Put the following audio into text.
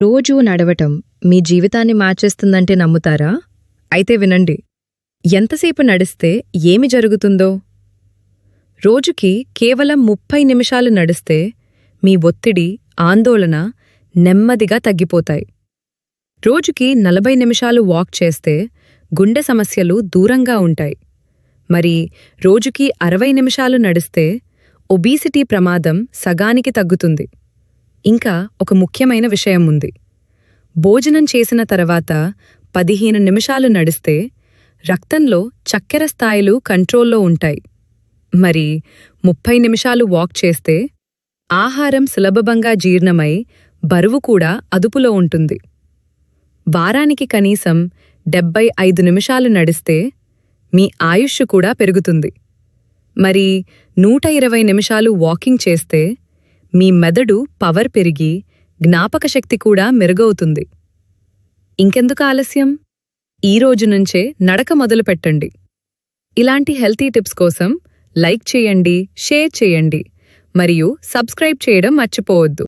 రోజూ నడవటం మీ జీవితాన్ని మార్చేస్తుందంటే నమ్ముతారా? అయితే వినండి. ఎంతసేపు నడిస్తే ఏమి జరుగుతుందో? రోజుకి కేవలం 30 నిమిషాలు నడిస్తే మీ ఒత్తిడి, ఆందోళన నెమ్మదిగా తగ్గిపోతాయి. రోజుకి 40 నిమిషాలు వాక్ చేస్తే గుండె సమస్యలు దూరంగా ఉంటాయి. మరి రోజుకి 60 నిమిషాలు నడిస్తే ఒబీసిటీ ప్రమాదం సగానికి తగ్గుతుంది. ఇంకా ఒక ముఖ్యమైన విషయం ఉంది. భోజనం చేసిన తర్వాత 15 నిమిషాలు నడిస్తే రక్తంలో చక్కెర స్థాయిలు కంట్రోల్లో ఉంటాయి. మరి 30 నిమిషాలు వాక్ చేస్తే ఆహారం సులభంగా జీర్ణమై బరువు కూడా అదుపులో ఉంటుంది. వారానికి కనీసం 75 నిమిషాలు నడిస్తే మీ ఆయుష్షు కూడా పెరుగుతుంది. మరి 120 నిమిషాలు వాకింగ్ చేస్తే మీ మెదడు పవర్ పెరిగి జ్ఞాపకశక్తి కూడా మెరుగవుతుంది. ఇంకెందుకు ఆలస్యం? ఈ రోజు నుంచే నడక మొదలుపెట్టండి. ఇలాంటి హెల్తీ టిప్స్ కోసం లైక్ చేయండి, షేర్ చేయండి మరియు సబ్స్క్రైబ్ చేయడం మర్చిపోవద్దు.